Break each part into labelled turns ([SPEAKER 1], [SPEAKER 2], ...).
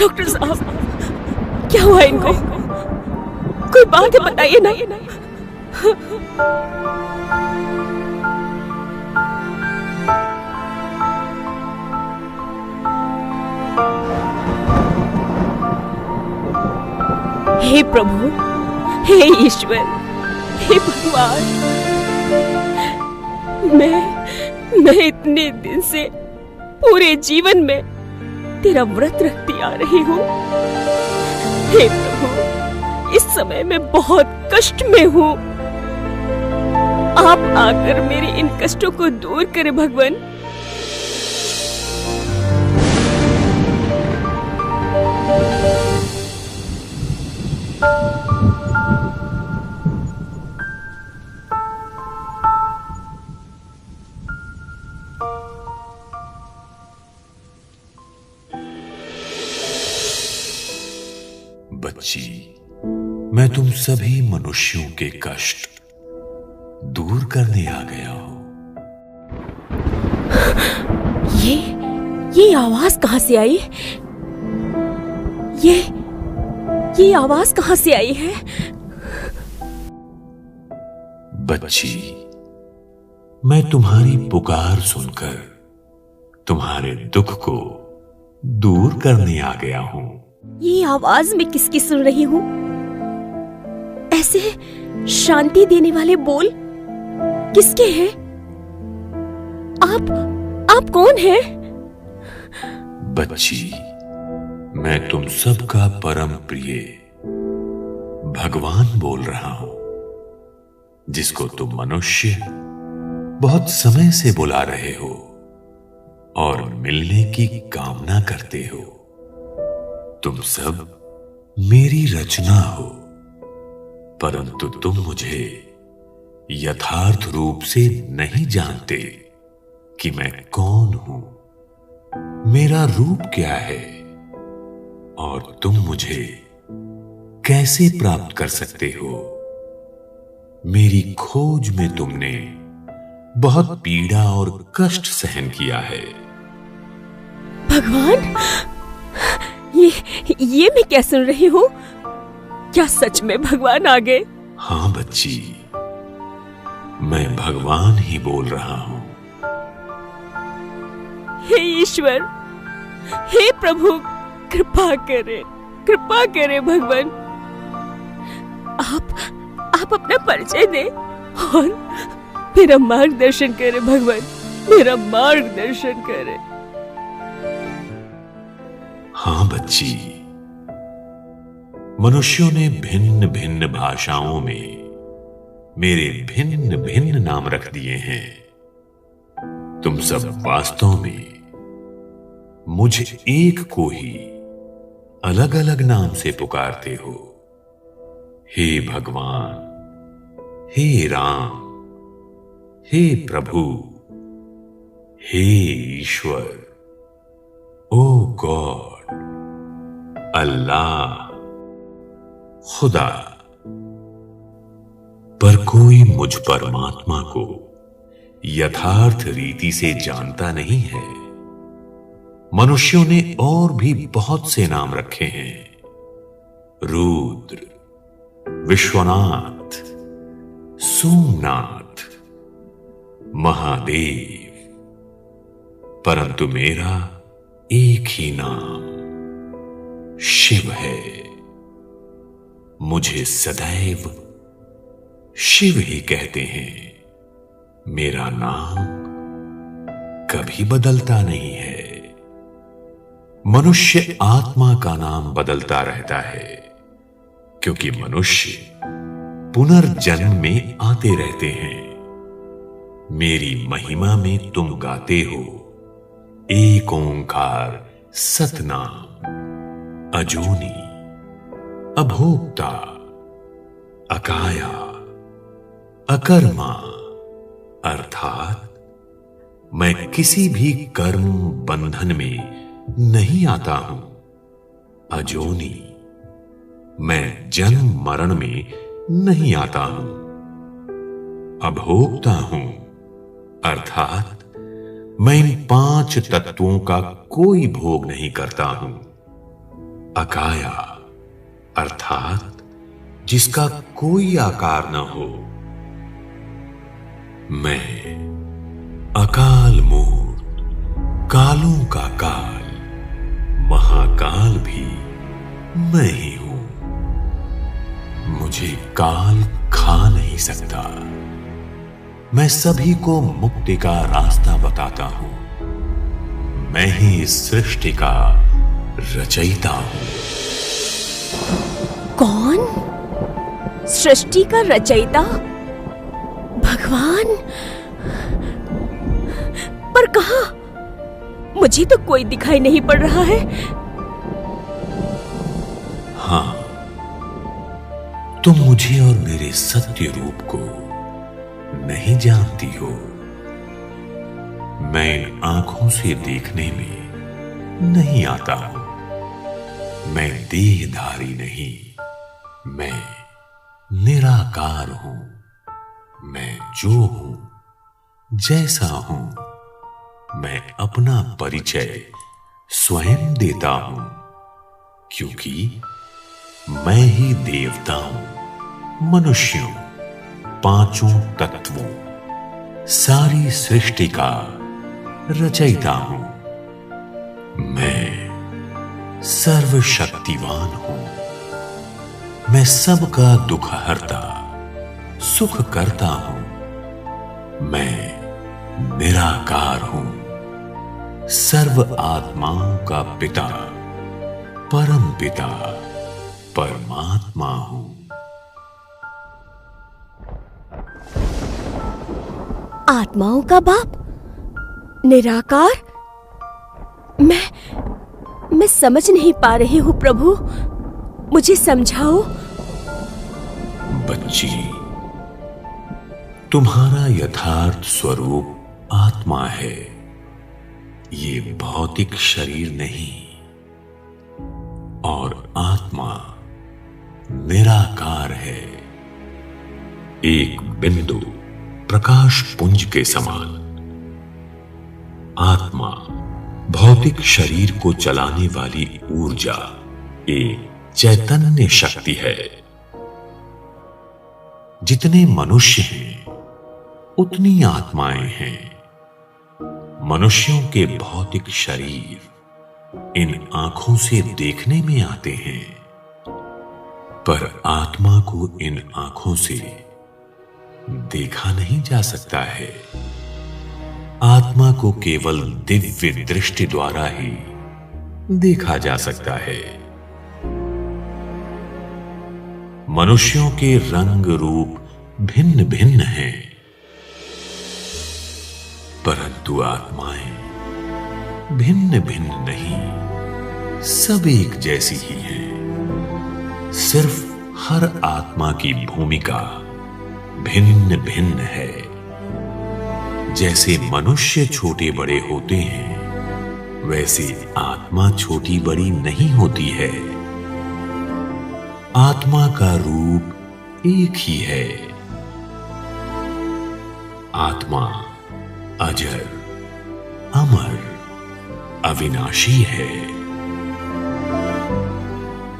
[SPEAKER 1] Doctor साहब, क्या हुआ इनको? कोई बात है, बताइए ना। हे प्रभु, हे ईश्वर, हे भगवान, मैं इतने दिन से पूरे जीवन में तेरा व्रत रखती आ रही हूँ। हे प्रभु, इस समय मैं बहुत कष्ट में हूँ। आप आकर मेरे इन कष्टों को दूर करें भगवान।
[SPEAKER 2] बच्ची, मैं तुम सभी मनुष्यों के कष्ट दूर करने आ गया हूं।
[SPEAKER 1] ये आवाज कहां से आई? ये आवाज कहां से आई है?
[SPEAKER 2] बच्ची, मैं तुम्हारी पुकार सुनकर तुम्हारे दुख को दूर करने आ गया हूं।
[SPEAKER 1] ये आवाज मैं किसकी सुन रही हूँ? ऐसे शांति देने वाले बोल किसके हैं? आप कौन हैं?
[SPEAKER 2] बच्ची, मैं तुम सबका परम प्रिय भगवान बोल रहा हूं, जिसको तुम मनुष्य बहुत समय से बुला रहे हो और मिलने की कामना करते हो। तुम सब मेरी रचना हो, परंतु तुम मुझे यथार्थ रूप से नहीं जानते कि मैं कौन हूं, मेरा रूप क्या है, और तुम मुझे कैसे प्राप्त कर सकते हो। मेरी खोज में तुमने बहुत पीड़ा और कष्ट सहन किया है।
[SPEAKER 1] भगवान, ये मैं क्या सुन रही हूँ? क्या सच में भगवान आ गए?
[SPEAKER 2] हाँ बच्ची, मैं भगवान ही बोल रहा हूं।
[SPEAKER 1] हे ईश्वर, हे प्रभु, कृपा करे भगवान। आप अपना परिचय दे और मेरा मार्गदर्शन करे भगवान, मेरा मार्गदर्शन करे।
[SPEAKER 2] हाँ बच्ची, मनुष्यों ने भिन्न भिन्न भाषाओं में मेरे भिन्न भिन्न नाम रख दिए हैं। तुम सब वास्तव में मुझे एक को ही अलग अलग नाम से पुकारते हो। हे भगवान, हे राम, हे प्रभु, हे ईश्वर, ओ गॉड, अल्लाह, खुदा। पर कोई मुझ परमात्मा को यथार्थ रीति से जानता नहीं है। मनुष्यों ने और भी बहुत से नाम रखे हैं, रुद्र, विश्वनाथ, सोमनाथ, महादेव, परंतु मेरा एक ही नाम शिव है। मुझे सदैव शिव ही कहते हैं। मेरा नाम कभी बदलता नहीं है। मनुष्य आत्मा का नाम बदलता रहता है, क्योंकि मनुष्य पुनर्जन्म में आते रहते हैं। मेरी महिमा में तुम गाते हो एक ओंकार सतनाम, अजूनी, अभोक्ता, अकाया, अकर्मा, अर्थात मैं किसी भी कर्म बंधन में नहीं आता हूं। अजोनी, मैं जन्म मरण में नहीं आता हूं। अभोक्ता हूं, अर्थात मैं इन 5 तत्वों का कोई भोग नहीं करता हूं। अकाया अर्थात जिसका कोई आकार न हो। मैं अकाल मूर्त, कालों का काल, महाकाल भी मैं ही हूं। मुझे काल खा नहीं सकता। मैं सभी को मुक्ति का रास्ता बताता हूं। मैं ही इस सृष्टि का रचयिता हूं।
[SPEAKER 1] कौन? सृष्टि का रचयिता? भगवान? पर कहां? मुझे तो कोई दिखाई नहीं पड़ रहा है।
[SPEAKER 2] हां, तुम मुझे और मेरे सत्य रूप को नहीं जानती हो। मैं इन आंखों से देखने में नहीं आता हूं। मैं देहधारी नहीं, मैं निराकार हूं। मैं जो हूं, जैसा हूं, मैं अपना परिचय स्वयं देता हूं, क्योंकि मैं ही देवताओं, मनुष्यों, पांचों तत्वों, सारी सृष्टि का रचयिता हूं। मैं सर्वशक्तिवान हूं। मैं सबका दुख हरता, सुख करता हूं। मैं निराकार हूं। सर्व आत्माओं का पिता, परम पिता, परमात्मा हूं।
[SPEAKER 1] आत्माओं का बाप? निराकार? मैं समझ नहीं पा रही हूं प्रभु, मुझे समझाओ।
[SPEAKER 2] बच्ची, तुम्हारा यथार्थ स्वरूप आत्मा है। ये भौतिक शरीर नहीं। और आत्मा निराकार है, एक बिंदु प्रकाश पुंज के समान। आत्मा भौतिक शरीर को चलाने वाली ऊर्जा, एक चैतन्य शक्ति है। जितने मनुष्य हैं, उतनी आत्माएं हैं। मनुष्यों के भौतिक शरीर इन आंखों से देखने में आते हैं, पर आत्मा को इन आंखों से देखा नहीं जा सकता है। आत्मा को केवल दिव्य दृष्टि द्वारा ही देखा जा सकता है। मनुष्यों के रंग रूप भिन्न भिन्न हैं, परंतु आत्माएं भिन्न भिन्न नहीं, सब एक जैसी ही हैं। सिर्फ हर आत्मा की भूमिका भिन्न भिन्न है। जैसे मनुष्य छोटे बड़े होते हैं, वैसे आत्मा छोटी बड़ी नहीं होती है। आत्मा का रूप एक ही है। आत्मा अजर, अमर, अविनाशी है।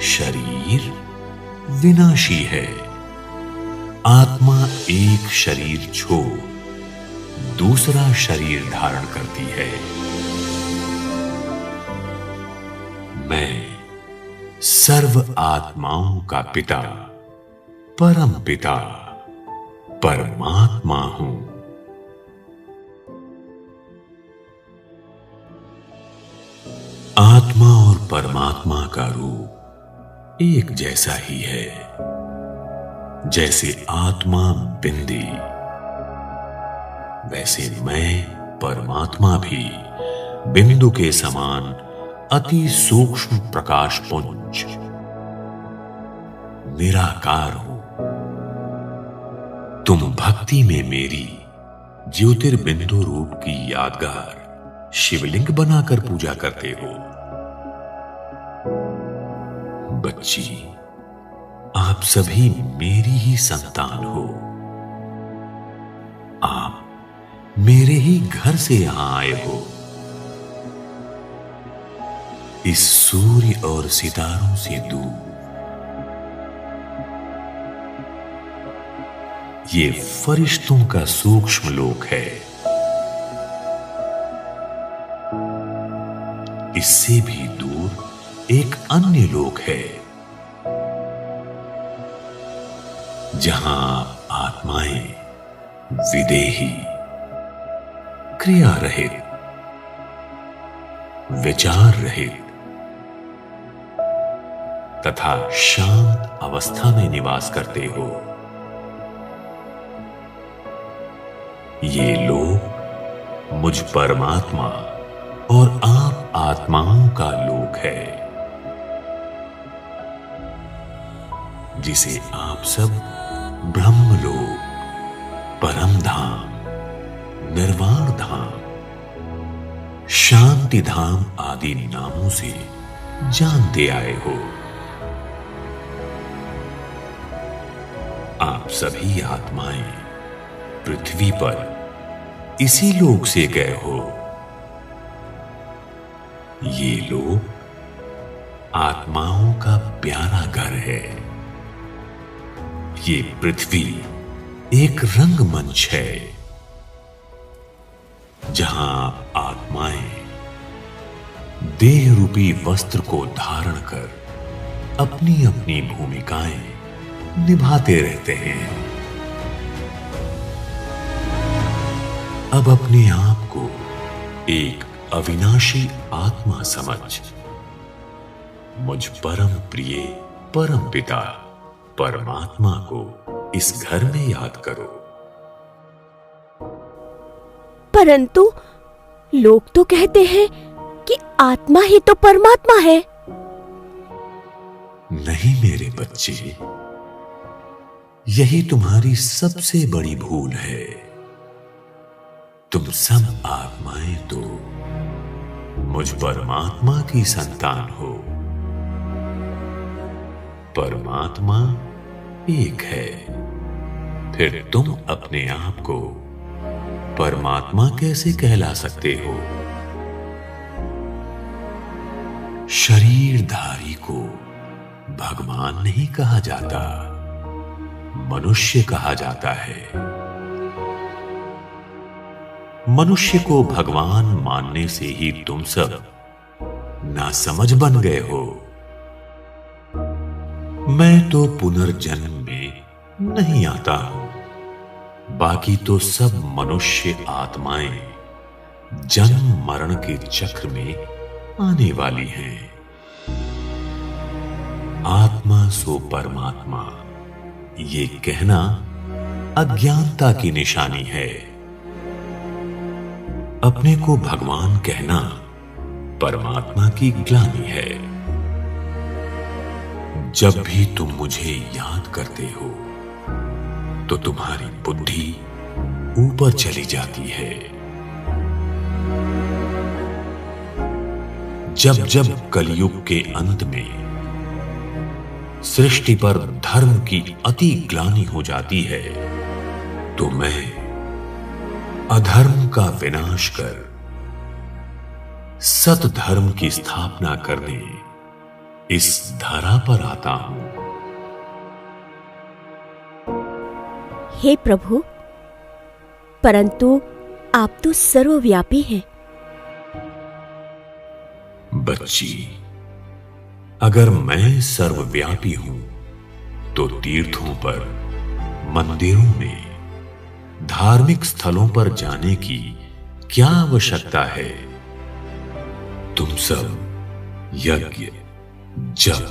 [SPEAKER 2] शरीर विनाशी है। आत्मा एक शरीर छोड़ दूसरा शरीर धारण करती है। मैं सर्व आत्माओं का पिता, परम पिता, परमात्मा हूं। आत्मा और परमात्मा का रूप एक जैसा ही है। जैसे आत्मा बिंदी, वैसे मैं परमात्मा भी बिंदु के समान अति सूक्ष्म प्रकाश पुंज निराकार हूं। तुम भक्ति में मेरी ज्योतिर्बिंदु रूप की यादगार शिवलिंग बनाकर पूजा करते हो। बच्ची, आप सभी मेरी ही संतान हो। आप मेरे ही घर से यहां आए हो। इस सूर्य और सितारों से दूर। ये फरिश्तों का सूक्ष्म लोक है। इससे भी दूर एक अन्य लोक है, जहां आत्माएं विदेही, क्रिया रहित, विचार रहित तथा शांत अवस्था में निवास करते हो। ये लोक मुझ परमात्मा और आप आत्माओं का लोक है, जिसे आप सब ब्रह्मलोक, परम धाम, निर्वाण धाम, शांति धाम आदि नामों से जानते आए हो। आप सभी आत्माएं पृथ्वी पर इसी लोक से गए हो। ये लोक आत्माओं का प्यारा घर है। ये पृथ्वी एक रंगमंच है, जहां आत्माएं देह रूपी वस्त्र को धारण कर अपनी अपनी भूमिकाएं निभाते रहते हैं। अब अपने आप को एक अविनाशी आत्मा समझ मुझ परम प्रिय परम पिता परमात्मा को इस घर में याद करो।
[SPEAKER 1] परंतु लोग तो कहते हैं कि आत्मा ही तो परमात्मा है।
[SPEAKER 2] नहीं मेरे बच्चे, यही तुम्हारी सबसे बड़ी भूल है। तुम सब आत्माएं तो मुझ परमात्मा की संतान हो। परमात्मा एक है, फिर तुम अपने आप को परमात्मा कैसे कहला सकते हो? शरीरधारी को भगवान नहीं कहा जाता, मनुष्य कहा जाता है। मनुष्य को भगवान मानने से ही तुम सब नासमझ बन गए हो। मैं तो पुनर्जन्म में नहीं आता हूं, बाकी तो सब मनुष्य आत्माएं जन्म मरण के चक्र में आने वाली हैं। आत्मा सो परमात्मा, ये कहना अज्ञानता की निशानी है। अपने को भगवान कहना परमात्मा की ग्लानि है। जब भी तुम मुझे याद करते हो तो तुम्हारी बुद्धि ऊपर चली जाती है। जब जब कलयुग के अंत में सृष्टि पर धर्म की अति ग्लानि हो जाती है, तो मैं अधर्म का विनाश कर सत धर्म की स्थापना करने इस धरा पर आता हूं।
[SPEAKER 1] हे प्रभु, परंतु आप तो सर्वव्यापी हैं।
[SPEAKER 2] बच्ची, अगर मैं सर्वव्यापी हूं तो तीर्थों पर, मंदिरों में, धार्मिक स्थलों पर जाने की क्या आवश्यकता है? तुम सब यज्ञ, जप,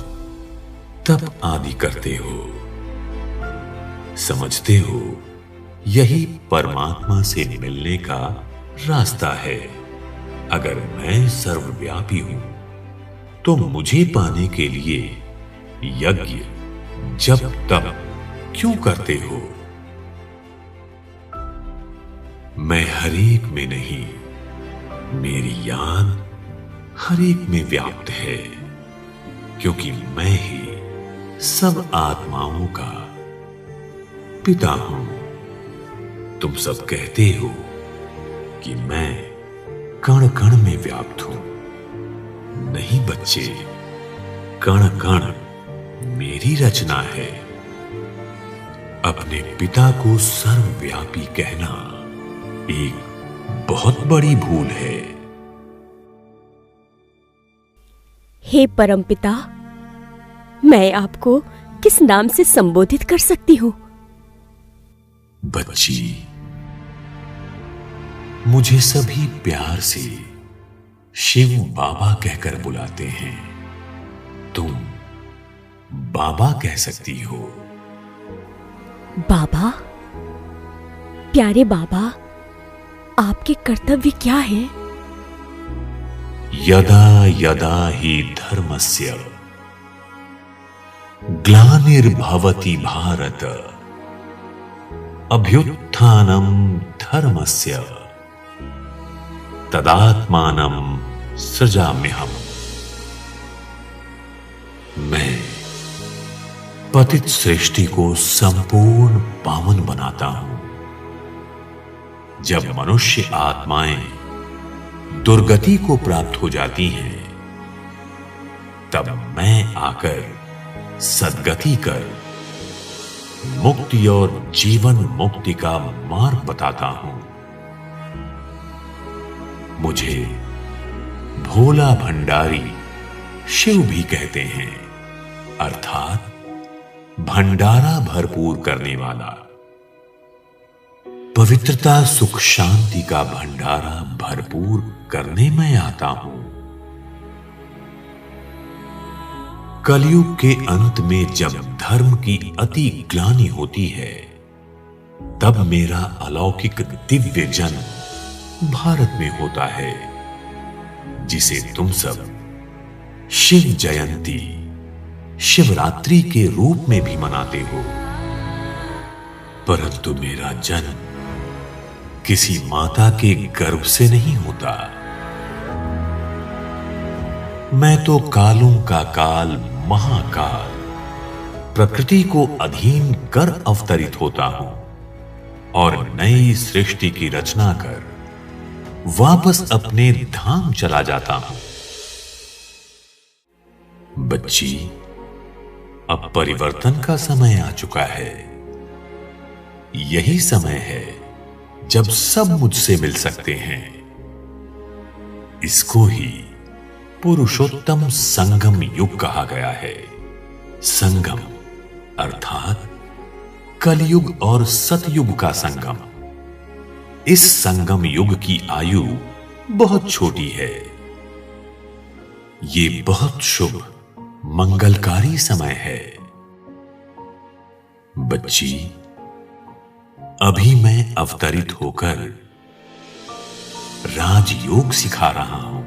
[SPEAKER 2] तप आदि करते हो। समझते हो यही परमात्मा से मिलने का रास्ता है। अगर मैं सर्वव्यापी हूं तो मुझे पाने के लिए यज्ञ, जप, तप क्यों करते हो? मैं हरेक में नहीं, मेरी याद हरेक में व्याप्त है, क्योंकि मैं ही सब आत्माओं का पिता हूं। तुम सब कहते हो कि मैं कण कण में व्याप्त हूं। नहीं बच्चे, बच्चे, कण कण मेरी रचना है। अपने पिता को सर्वव्यापी कहना एक बहुत बड़ी भूल है।
[SPEAKER 1] हे परमपिता, मैं आपको किस नाम से संबोधित कर सकती हूं?
[SPEAKER 2] बच्ची, मुझे सभी प्यार से शिव बाबा कहकर बुलाते हैं। तुम बाबा कह सकती हो।
[SPEAKER 1] बाबा? प्यारे बाबा, आपके कर्तव्य क्या हैं?
[SPEAKER 2] यदा यदा हि धर्मस्य ग्लानिर्भवति भारत अभ्युत्थानं धर्मस्य तदात्मानं सृजाम्यहम्। मैं पतित सृष्टि को संपूर्ण पावन बनाता हूं। जब मनुष्य आत्माएं दुर्गति को प्राप्त हो जाती हैं, तब मैं आकर सद्गति कर मुक्ति और जीवन मुक्ति का मार्ग बताता हूं। मुझे भोला भंडारी शिव भी कहते हैं, अर्थात भंडारा भरपूर करने वाला। पवित्रता सुख शांति का भंडारा भरपूर करने में आता हूं। कलयुग के अंत में जब धर्म की अति ग्लानि होती है, तब मेरा अलौकिक दिव्य जन्म भारत में होता है, जिसे तुम सब शिव जयंती, शिवरात्रि के रूप में भी मनाते हो। परंतु मेरा जन्म किसी माता के गर्भ से नहीं होता। मैं तो कालों का काल, महाकाल, प्रकृति को अधीन कर अवतरित होता हूं और नई सृष्टि की रचना कर वापस अपने धाम चला जाता हूं। बच्ची, अब परिवर्तन का समय आ चुका है। यही समय है जब सब मुझसे मिल सकते हैं। इसको ही पुरुषोत्तम संगम युग कहा गया है। संगम अर्थात कलयुग और सतयुग का संगम। इस संगम युग की आयु बहुत छोटी है। ये बहुत शुभ मंगलकारी समय है। बच्ची, अभी मैं अवतरित होकर राजयोग सिखा रहा हूं।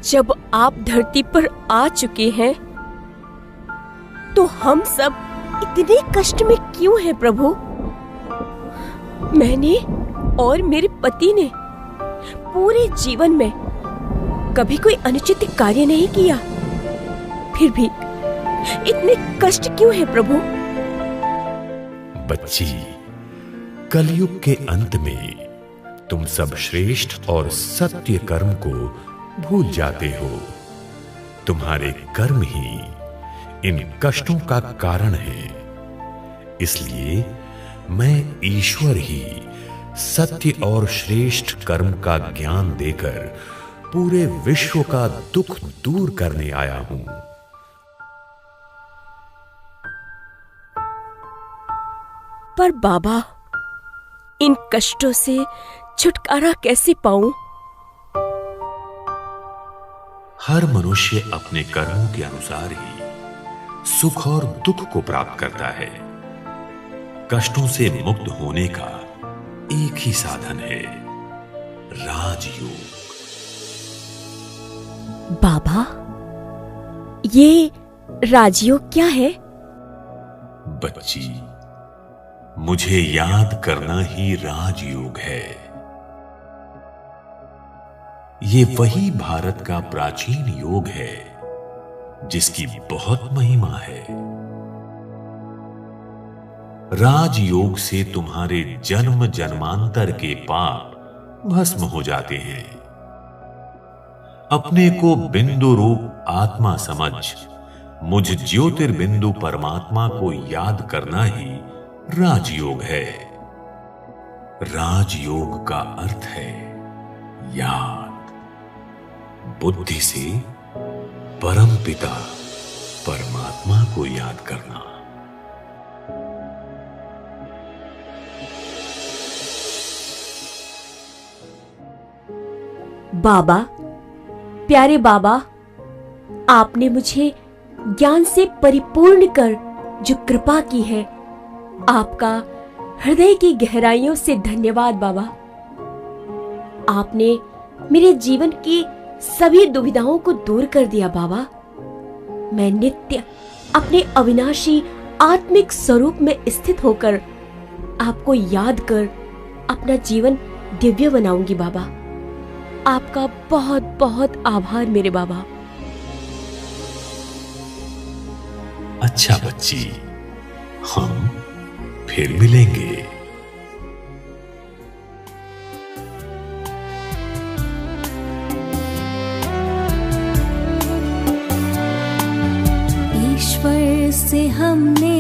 [SPEAKER 1] जब आप धरती पर आ चुके हैं, तो हम सब इतने कष्ट में क्यों हैं प्रभु? मैंने और मेरे पति ने पूरे जीवन में कभी कोई अनुचित कार्य नहीं किया, फिर भी इतने कष्ट क्यों है प्रभु?
[SPEAKER 2] बच्ची, कलयुग के अंत में तुम सब श्रेष्ठ और सत्य कर्म को भूल जाते हो। तुम्हारे कर्म ही इन कष्टों का कारण है। इसलिए मैं ईश्वर ही सत्य और श्रेष्ठ कर्म का ज्ञान देकर पूरे विश्व का दुख दूर करने आया हूं।
[SPEAKER 1] पर बाबा, इन कष्टों से छुटकारा कैसे पाऊं?
[SPEAKER 2] हर मनुष्य अपने कर्मों के अनुसार ही सुख और दुख को प्राप्त करता है। कष्टों से मुक्त होने का एक ही साधन है, राजयोग।
[SPEAKER 1] बाबा, ये राजयोग क्या है?
[SPEAKER 2] बच्ची, मुझे याद करना ही राजयोग है। ये वही भारत का प्राचीन योग है जिसकी बहुत महिमा है। राजयोग से तुम्हारे जन्म जन्मांतर के पाप भस्म हो जाते हैं। अपने को बिंदु रूप आत्मा समझ मुझ ज्योतिर्बिंदु परमात्मा को याद करना ही राजयोग है। राजयोग का अर्थ है याद। बुद्धि से परमपिता परमात्मा को याद करना।
[SPEAKER 1] बाबा, प्यारे बाबा, आपने मुझे ज्ञान से परिपूर्ण कर जो कृपा की है, आपका हृदय की गहराइयों से धन्यवाद बाबा। आपने मेरे जीवन की सभी दुविधाओं को दूर कर दिया बाबा। मैं नित्य अपने अविनाशी आत्मिक स्वरूप में स्थित होकर आपको याद कर अपना जीवन दिव्य बनाऊंगी बाबा। आपका बहुत बहुत आभार मेरे बाबा।
[SPEAKER 2] अच्छा बच्ची, हम फिर मिलेंगे।
[SPEAKER 3] ईश्वर से हमने